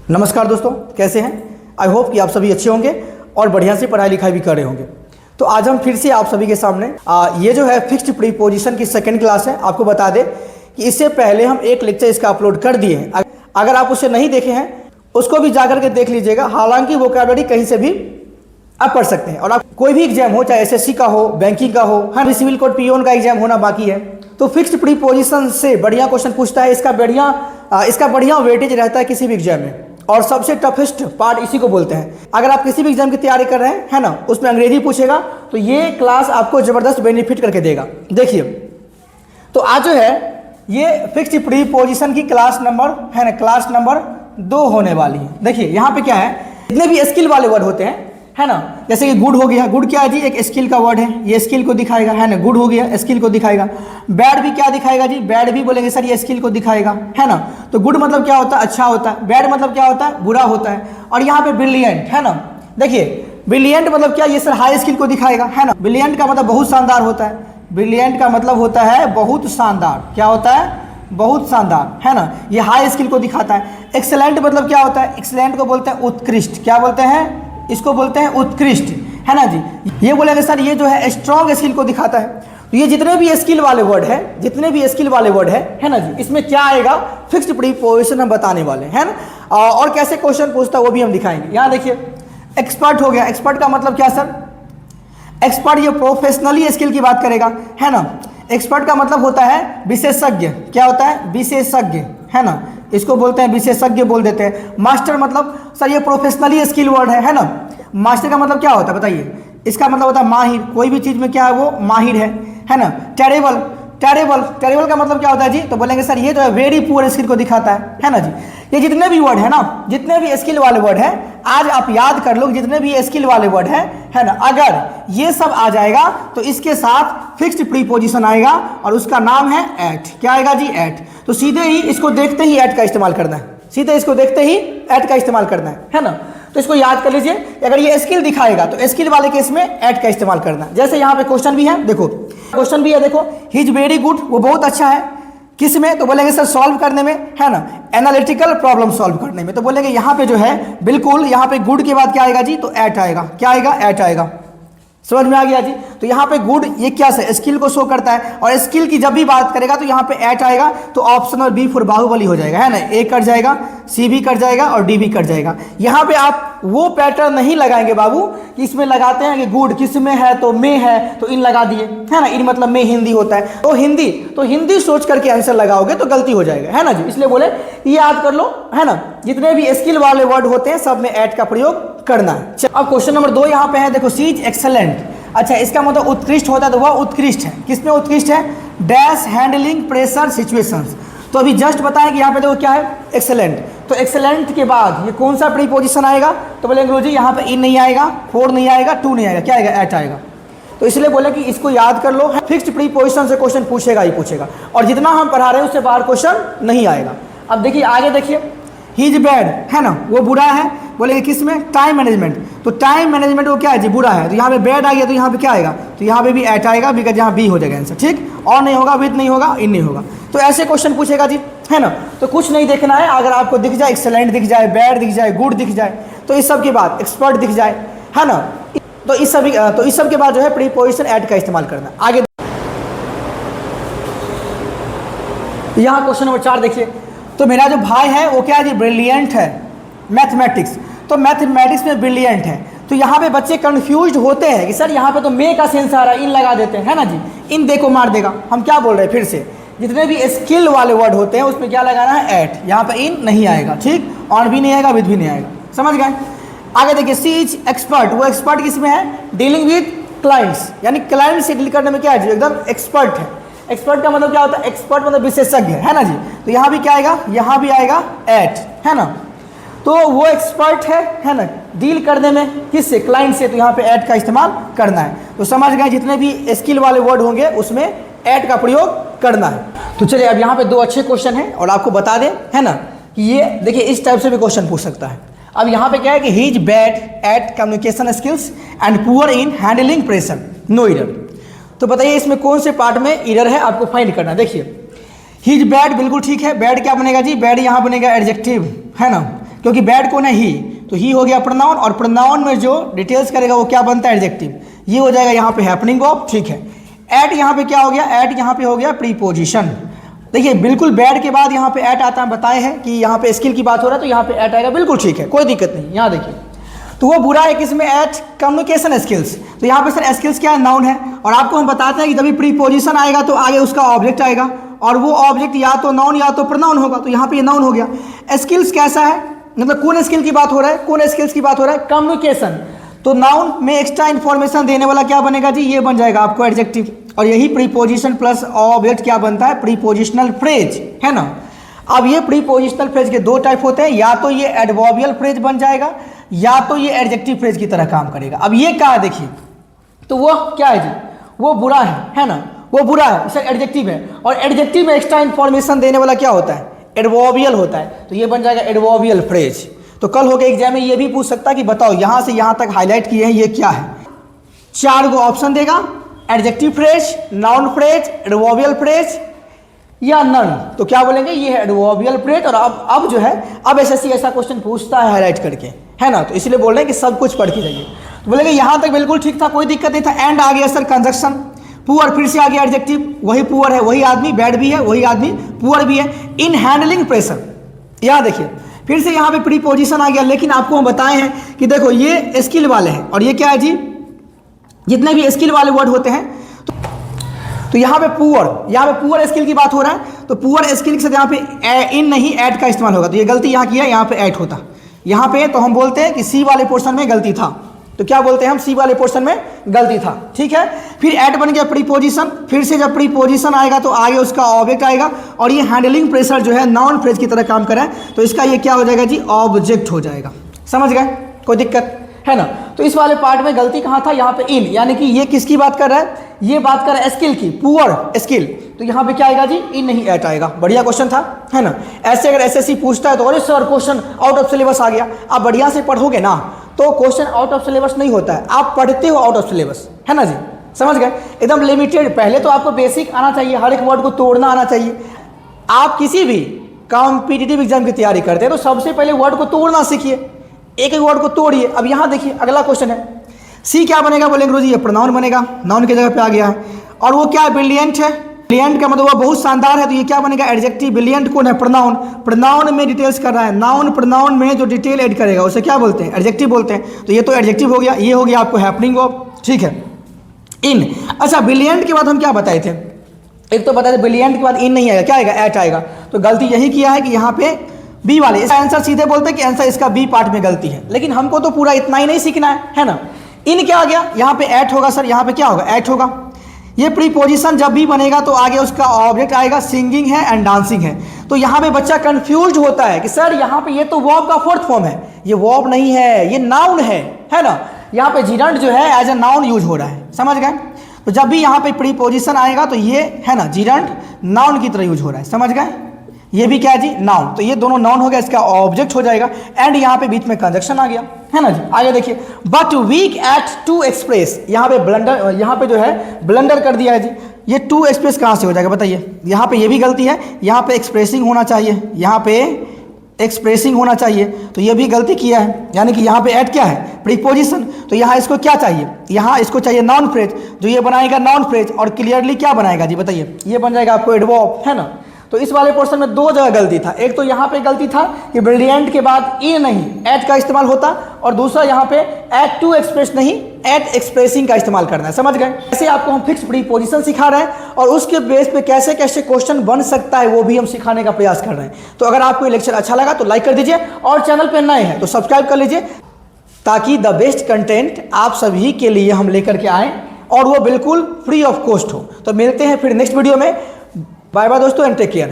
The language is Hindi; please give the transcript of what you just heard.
नमस्कार दोस्तों, कैसे हैं? आई होप कि आप सभी अच्छे होंगे और बढ़िया से पढ़ाई लिखाई भी कर रहे होंगे। तो आज हम फिर से आप सभी के सामने ये जो है फिक्स्ड प्रीपोजिशन की सेकंड क्लास है। आपको बता दें कि इससे पहले हम एक लेक्चर इसका अपलोड कर दिए हैं। अगर आप उसे नहीं देखे हैं उसको भी जाकर के देख लीजिएगा। हालांकि वोकैबुलरी कहीं से भी आप पढ़ सकते हैं। और आप कोई भी एग्जाम हो, चाहे एसएससी का हो, बैंकिंग का हो, हर सिविल कोड पीओन का एग्जाम होना बाकी है, तो फिक्स्ड प्रीपोजिशन से बढ़िया क्वेश्चन पूछता है। इसका बढ़िया वेटेज रहता है किसी भी एग्जाम में। और सबसे टफेस्ट पार्ट इसी को बोलते हैं। अगर आप किसी भी एग्जाम की तैयारी कर रहे हैं, है ना, उसमें अंग्रेजी पूछेगा तो ये क्लास आपको जबरदस्त बेनिफिट करके देगा। देखिए, तो आज जो है ये फिक्स्ड प्रीपोजिशन की क्लास नंबर है ना, क्लास नंबर 2 होने वाली है। देखिए यहाँ पे क्या है, जितने भी स्किल वाले वर्ड होते हैं, है ना, जैसे कि गुड हो गया। गुड क्या है जी? एक स्किल का वर्ड है, ये स्किल को दिखाएगा, है ना। गुड हो गया, स्किल को दिखाएगा। बैड भी क्या दिखाएगा जी? बैड भी बोलेंगे सर ये स्किल को दिखाएगा, है ना। तो गुड मतलब क्या होता है? अच्छा होता है। बैड मतलब क्या होता है? बुरा होता है। और यहाँ पे ब्रिलियंट, है ना। देखिए ब्रिलियंट मतलब क्या? ये सर हाई स्किल को दिखाएगा, है ना। ब्रिलियंट का मतलब बहुत शानदार होता है। ब्रिलियंट का मतलब होता है बहुत शानदार। क्या होता है? बहुत शानदार, है ना। ये हाई स्किल को दिखाता है। एक्सेलेंट मतलब क्या होता है? एक्सेलेंट को बोलते हैं उत्कृष्ट। क्या बोलते हैं? इसको बोलते हैं उत्कृष्ट, है ना जी। ये बोलेंगे सर ये जो है स्ट्रॉन्ग स्किल को दिखाता है। तो ये जितने भी स्किल वाले वर्ड है, है ना जी, इसमें क्या आएगा? फिक्स्ड प्रीपोजिशन हम बताने वाले हैं ना। और कैसे क्वेश्चन पूछता है वो भी हम दिखाएंगे। यहाँ देखिए, एक्सपर्ट हो गया। एक्सपर्ट का मतलब क्या सर? एक्सपर्ट ये प्रोफेशनली स्किल की बात करेगा, है ना। एक्सपर्ट का मतलब होता है विशेषज्ञ। क्या होता है? विशेषज्ञ, है ना। इसको बोलते हैं विशेषज्ञ बोल देते हैं। मास्टर मतलब सर ये प्रोफेशनली स्किल वर्ड है ना। मास्टर का मतलब क्या होता है बताइए? इसका मतलब होता है माहिर। कोई भी चीज में क्या है वो माहिर है ना। टेरेबल का मतलब क्या होता है जी? तो बोलेंगे सर ये जो है वेरी पुअर स्किल को दिखाता है ना जी। ये जितने भी वर्ड है ना, जितने भी स्किल वाले वर्ड है, आज आप याद कर लो, जितने भी स्किल वाले वर्ड है ना, अगर ये सब आ जाएगा तो इसके साथ फिक्स्ड प्रीपोजिशन आएगा और उसका नाम है एट। क्या आएगा जी? एट। तो सीधे ही इसको देखते ही एट का इस्तेमाल करना है। सीधे इसको देखते ही एट का इस्तेमाल करना है ना। तो इसको याद कर लीजिए, अगर ये स्किल दिखाएगा तो स्किल वाले केस में एट का इस्तेमाल करना है। जैसे यहाँ पे क्वेश्चन भी है, देखो क्वेश्चन भी है, देखो ही इज वेरी गुड, वो बहुत अच्छा है। किस में? तो बोलेंगे सर सॉल्व करने में, है ना, एनालिटिकल प्रॉब्लम सॉल्व करने में। तो बोलेंगे यहाँ पे जो है बिल्कुल यहाँ पे गुड के बाद क्या आएगा जी? तो एट आएगा। क्या आएगा? एट आएगा। समझ में आ गया जी। तो यहाँ पे गुड ये क्या है? स्किल को शो करता है। और स्किल की जब भी बात करेगा तो यहाँ पे एट आएगा। तो ऑप्शन और बी फॉर बाहुबली हो जाएगा, है ना। ए कट जाएगा, सी भी कट जाएगा और डी भी कट जाएगा। यहाँ पे आप वो पैटर्न नहीं लगाएंगे बाबू कि इसमें लगाते हैं कि गुड किस में है तो में है तो इन लगा दिए, है ना। इन मतलब में हिंदी होता है तो हिंदी सोच करके आंसर लगाओगे तो गलती हो जाएगा, है ना जी। इसलिए बोले ये याद कर लो, है ना। जितने भी स्किल वाले वर्ड होते हैं सब में एट का प्रयोग करना है। अब क्वेश्चन नंबर 2 यहाँ पे है, देखो सी इज एक्सेलेंट। अच्छा, इसका मतलब उत्कृष्ट होता है तो वह उत्कृष्ट है। किसमें उत्कृष्ट है? Dash handling pressure situations. तो अभी जस्ट बताएं कि यहाँ पे देखो क्या है? एक्सेलेंट। तो एक्सेलेंट के बाद ये कौन सा प्रीपोजिशन आएगा? तो बोलेंगे गुरुजी यहाँ पे इन नहीं आएगा, फोर नहीं आएगा, टू नहीं आएगा, क्या आएगा? एट आएगा। तो इसलिए बोले कि इसको याद कर लो, फिक्स्ड प्रीपोजिशन से क्वेश्चन पूछेगा ही पूछेगा। और जितना हम पढ़ा रहे हैं उससे बाहर क्वेश्चन नहीं आएगा। अब देखिए आगे, देखिए ही इज बैड, है ना, वो बुरा है। बोलेंगे किस में? Time management. तो टाइम मैनेजमेंट वो क्या है जी? बुरा है। तो यहाँ पे बैड आ गया तो यहाँ पे क्या आएगा? तो यहाँ पे भी एट आएगा, बिकॉज यहाँ बी हो जाएगा आंसर। ठीक, और नहीं होगा, विद नहीं होगा, इन नहीं होगा। तो ऐसे क्वेश्चन पूछेगा जी, है ना। तो कुछ नहीं देखना है। अगर आपको दिख जाए एक्सेलेंट दिख जाए, बैड दिख जाए, गुड दिख जाए, तो इस सब के बाद एक्सपर्ट दिख जाए, है ना, तो इस सब के बाद जो है प्रीपोजिशन एट का इस्तेमाल करना। आगे यहाँ क्वेश्चन नंबर 4 देखिए। तो मेरा जो भाई है वो क्या है जी? ब्रिलियंट है मैथमेटिक्स। तो मैथमेटिक्स में ब्रिलियंट है। तो यहाँ पे बच्चे कंफ्यूज्ड होते हैं कि सर यहाँ पे तो मे का सेंस आ रहा है, इन लगा देते हैं, है ना जी। इन देखो मार देगा। हम क्या बोल रहे हैं फिर से, जितने भी स्किल वाले वर्ड होते हैं उसमें क्या लगाना है? एट। यहाँ पे इन नहीं आएगा, ठीक, ऑन भी नहीं आएगा, विद भी नहीं आएगा। समझ गए? आगे देखिए, सी इज एक्सपर्ट। वो एक्सपर्ट किस में है? डीलिंग विद क्लाइंट्स, यानी क्लाइंट से डील करने में क्या है जी? एकदम एक्सपर्ट है। एक्सपर्ट का मतलब क्या होता है? एक्सपर्ट मतलब विशेषज्ञ, है ना जी। तो यहाँ भी क्या आएगा? यहाँ भी आएगा एट, है ना। तो वो एक्सपर्ट है ना, डील करने में किससे? क्लाइंट से। तो यहाँ पे एट का इस्तेमाल करना है। तो समझ गए, जितने भी स्किल वाले वर्ड होंगे उसमें एट का प्रयोग करना है। तो चलिए अब यहाँ पे 2 अच्छे क्वेश्चन हैं और आपको बता दें, है ना, कि ये देखिए इस टाइप से भी क्वेश्चन पूछ सकता है। अब यहाँ पे क्या है कि he is bad at communication skills and poor in handling pressure, no error. तो बताइए इसमें कौन से पार्ट में इरर है, आपको फाइंड करना। देखिए ही इज बैड बिल्कुल ठीक है। बैड क्या बनेगा जी? बैड यहाँ बनेगा एडजेक्टिव, है ना। क्योंकि बैड कौन है? ही, तो ही हो गया प्रोनाउन, और प्रोनाउन में जो डिटेल्स करेगा वो क्या बनता है? एडजेक्टिव। ये हो जाएगा यहाँ पे हैपनिंग ऑफ, ठीक है। एट यहाँ पे क्या हो गया? एट यहाँ पे हो गया प्रीपोजिशन। देखिए बिल्कुल बैड के बाद यहाँ पे एट आता है, बताए हैं कि यहाँ पे स्किल की बात हो रहा है तो यहाँ पे एट आएगा, बिल्कुल ठीक है, कोई दिक्कत नहीं। यहाँ देखिए तो वो बुरा है किसमें? At communication skills. तो यहाँ पे सर स्किल्स क्या है? नाउन है, और आपको हम बताते हैं कि जब भी प्रीपोजिशन आएगा तो आगे उसका ऑब्जेक्ट आएगा, और वो ऑब्जेक्ट या तो नाउन या तो प्रोनाउन होगा, तो यहाँ पे ये नाउन हो गया। स्किल्स कैसा है? मतलब कौन स्किल की बात हो रहा है? कौन स्किल्स की बात हो रहा है? कम्युनिकेशन। तो नाउन में एक्स्ट्रा इन्फॉर्मेशन देने वाला क्या बनेगा जी? ये बन जाएगा आपको एडजेक्टिव, और यही प्रीपोजिशन प्लस ऑब्जेक्ट क्या बनता है? प्रीपोजिशनल फ्रेज, है ना। अब ये प्रीपोजिशनल फ्रेज के दो टाइप होते हैं, या तो ये एडवर्बियल फ्रेज बन जाएगा या तो ये एडजेक्टिव फ्रेज की तरह काम करेगा। अब ये क्या है देखिए, तो वो क्या है जी? वो बुरा है ना, वो बुरा है, इसे एडजेक्टिव है, और एडजेक्टिव में एक्स्ट्रा इन्फॉर्मेशन देने वाला क्या होता है? एडवर्बियल होता है, तो ये बन जाएगा एडवर्बियल फ्रेज। तो कल हो गए एग्जाम में ये भी पूछ सकता है कि बताओ यहाँ से यहाँ तक हाईलाइट किए हैं ये क्या है? 4 गो ऑप्शन देगा, adjective phrase, noun phrase, adverbial phrase या नन। तो क्या बोलेंगे? ये है एडवर्बियल फ्रेज। और अब जो है, अब एसएससी ऐसा क्वेश्चन पूछता है हाईलाइट करके, है ना, तो इसलिए बोल रहे हैं कि सब कुछ पढ़ के जाइए। तो बोलेंगे यहाँ तक बिल्कुल ठीक था, कोई दिक्कत नहीं था। एंड आ गया सर कंजक्शन, पुअर फिर से आ गया एडजेक्टिव, वही पुअर है, वही आदमी, बैड भी है, वही आदमी पुअर भी है। इन हैंडलिंग प्रेशर, यहाँ देखिए फिर से यहाँ पे प्रीपोजिशन आ गया, लेकिन आपको हम बताए हैं कि देखो ये स्किल वाले हैं, और ये क्या है जी? जितने भी स्किल वाले वर्ड होते हैं, तो यहाँ पे पुअर स्किल की बात हो रहा है, तो पुअर स्किल से यहाँ पे इन नहीं एट का इस्तेमाल होगा, तो ये गलती यहाँ किया, यहाँ पे एट होता यहाँ पे, तो हम बोलते हैं कि सी वाले पोर्शन में गलती था। तो क्या बोलते हैं हम? सी वाले पोर्शन में गलती था, ठीक है। फिर एट बन गया प्रीपोजिशन, फिर से जब प्रीपोजिशन आएगा तो आगे उसका ऑब्जेक्ट आएगा, और ये हैंडलिंग प्रेशर जो है नाउन फ्रेज की तरह काम कर रहा है, तो इसका ये क्या हो जाएगा जी? ऑब्जेक्ट हो जाएगा। समझ गए? कोई दिक्कत है ना। तो इस वाले पार्ट में गलती कहाँ था? यहाँ पे इन, यानी कि ये किसकी बात कर रहा है? ये बात कर रहा है स्किल की, पुअर स्किल। तो यहाँ पे क्या आएगा जी? इन नहीं एट आएगा। बढ़िया क्वेश्चन था, है ना। ऐसे अगर एसएससी पूछता है तो अरे sir question out of syllabus आ गया, आप बढ़िया से पढ़ोगे ना तो क्वेश्चन आउट ऑफ सिलेबस नहीं होता है, आप पढ़ते हो आउट ऑफ सिलेबस, है ना जी। समझ गए? एकदम लिमिटेड। पहले तो आपको बेसिक आना चाहिए, हर एक वर्ड को तोड़ना आना चाहिए। आप किसी भी कॉम्पिटिटिव एग्जाम की तैयारी करते हैं तो सबसे पहले वर्ड को तोड़ना सीखिए, एक एक वर्ड को तोड़िए। अब यहाँ देखिए अगला क्वेश्चन है, सी क्या बनेगा? बोलेंगे गुरुजी ये प्रोनाउन बनेगा, नाउन की जगह पे आ गया है। और वो क्या? ब्रिलियंट है। ब्रिलियंट का मतलब वो बहुत शानदार है, तो ये क्या बनेगा? एडजेक्टिव। ब्रिलियंट कौन है? प्रोनाउन। प्रोनाउन में डिटेल्स कर रहा है, नाउन प्रोनाउन में जो डिटेल ऐड करेगा उसे क्या बोलते हैं? एडजेक्टिव बोलते हैं। तो ये तो एडजेक्टिव हो गया, ये हो गया आपको हैपनिंग ऑफ, ठीक है। इन, अच्छा ब्रिलियंट के बाद हम क्या बताए थे? एक तो बताए थे ब्रिलियंट के बाद इन नहीं आएगा, क्या आएगा? एट आएगा। तो गलती यही किया है कि यहाँ पे बी वाले, इसका आंसर सीधे बोलते हैं कि आंसर इसका बी पार्ट में गलती है, लेकिन हमको तो पूरा इतना ही नहीं सीखना है ना। इन क्या आ गया? यहाँ पे एट होगा सर, यहाँ पे क्या होगा? एट होगा। ये प्रीपोजिशन जब भी बनेगा तो आगे उसका ऑब्जेक्ट आएगा, सिंगिंग है एंड डांसिंग है। तो यहाँ पे बच्चा कंफ्यूज होता है कि सर यहाँ पे ये तो वर्ब का फोर्थ फॉर्म है, ये वर्ब नहीं है, ये नाउन है ना। यहाँ पे जिरंट जो है एज ए नाउन यूज हो रहा है, समझ गए। तो जब भी यहाँ पे प्रीपोजिशन आएगा तो ये है ना जिरंट नाउन की तरह यूज हो रहा है, समझ गए। ये भी क्या है जी? नाउन। तो ये दोनों नाउन हो गया, इसका ऑब्जेक्ट हो जाएगा, एंड यहाँ पे बीच में कंजक्शन आ गया, है ना जी। आगे देखिए, but weak at to express, यहाँ पे ब्लंडर, यहाँ पे जो है ब्लंडर कर दिया है जी। ये टू एक्सप्रेस कहाँ से हो जाएगा बताइए? यहाँ पे ये भी गलती है, यहाँ पे एक्सप्रेसिंग होना चाहिए, यहाँ पे एक्सप्रेसिंग होना चाहिए, तो ये भी गलती किया है। यानी कि यहाँ पे ऐड क्या है? प्रीपोजिशन। तो यहाँ इसको क्या चाहिए? यहाँ इसको चाहिए नाउन फ्रेज, जो ये बनाएगा नाउन फ्रेज, और क्लियरली क्या बनाएगा जी बताइए? ये बन जाएगा आपको एडवर्ब, है ना। तो इस वाले पोर्शन में दो जगह गलती था, एक तो यहाँ पे गलती था कि ब्रिलियंट के बाद इन नहीं एट का इस्तेमाल होता, और दूसरा यहाँ पे एट टू एक्सप्रेस नहीं एट एक्सप्रेसिंग का इस्तेमाल करना है, समझ गए। ऐसे आपको हम फिक्स प्रीपोजिशन सिखा रहे हैं, और उसके बेस पे कैसे कैसे क्वेश्चन बन सकता है वो भी हम सिखाने का प्रयास कर रहे हैं। तो अगर आपको ये लेक्चर अच्छा लगा तो लाइक कर दीजिए, और चैनल पर नए हैं तो सब्सक्राइब कर लीजिए, ताकि द बेस्ट कंटेंट आप सभी के लिए हम लेकर के आएँ, और वो बिल्कुल फ्री ऑफ कॉस्ट हो। तो मिलते हैं फिर नेक्स्ट वीडियो में। बाय बाय दोस्तों, एंड टेक केयर।